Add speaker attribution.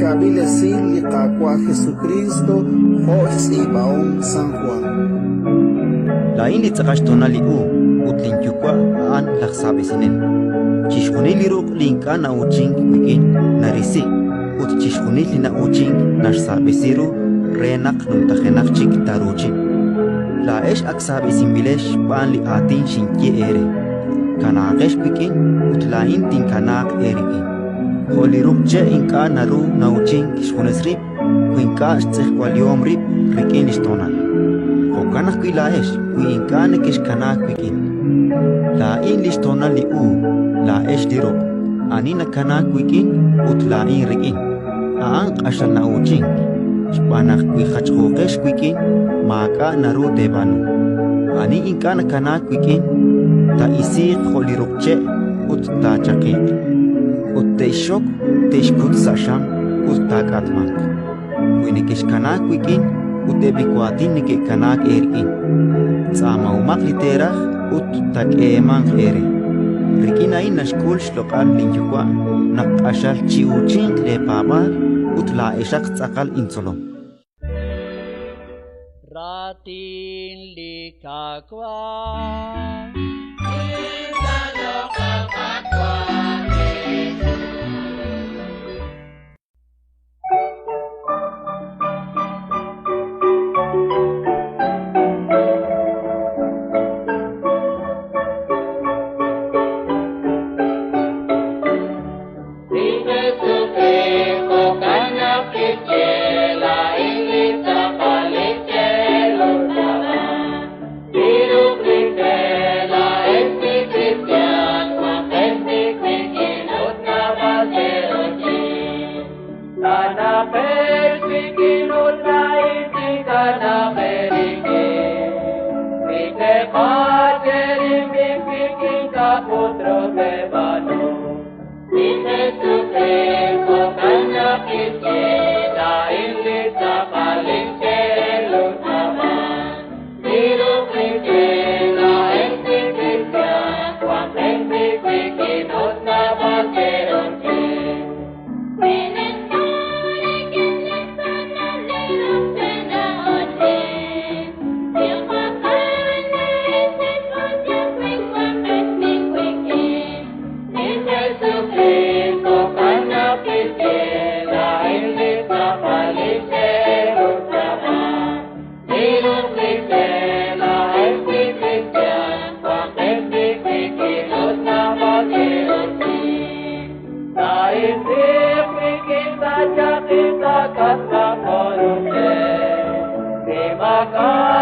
Speaker 1: Shabilesin liqaqua Jesucristo Jos ibaon San Juan.
Speaker 2: Lain litzaqaxtonali utlinchukua an laqsabesinen. Chishjunili ruq linka na uching wikin narisi. Ut chishjunili na uching narsabesiru renak nuntajenak chik taruchin. La esh aksabesin bilesh ban li atin shinki ere. Kanaqesh wikin ut lain tin kanaq erikin. Holiruq che inka naru na uching kishjunesrib. Winka tzihkwaliom rib rikin ishtonal. Hokanak kuilaesh kuinkane kishkanak wikin. La in listona li la esh dirop. Anina kanak wikin ut la in rikin. Aan qashal na uching. Shpanak kui khachqoqesh wikin maka naru debanu. Ani inkana kanak wikin ta isi kholirukche ut ta chaqik. Ut teishok teishkut sasham ut ta katmak. Winikish kanak wikin utebikuatin nike kanak erikin. Tsama umak literah ut tak emang ere. Rikina in nashkul shlokal linjukwa nakashal chiuching le pabar ut la eshak tsakal insolom.
Speaker 3: Ratin likakwa
Speaker 4: Terima kasih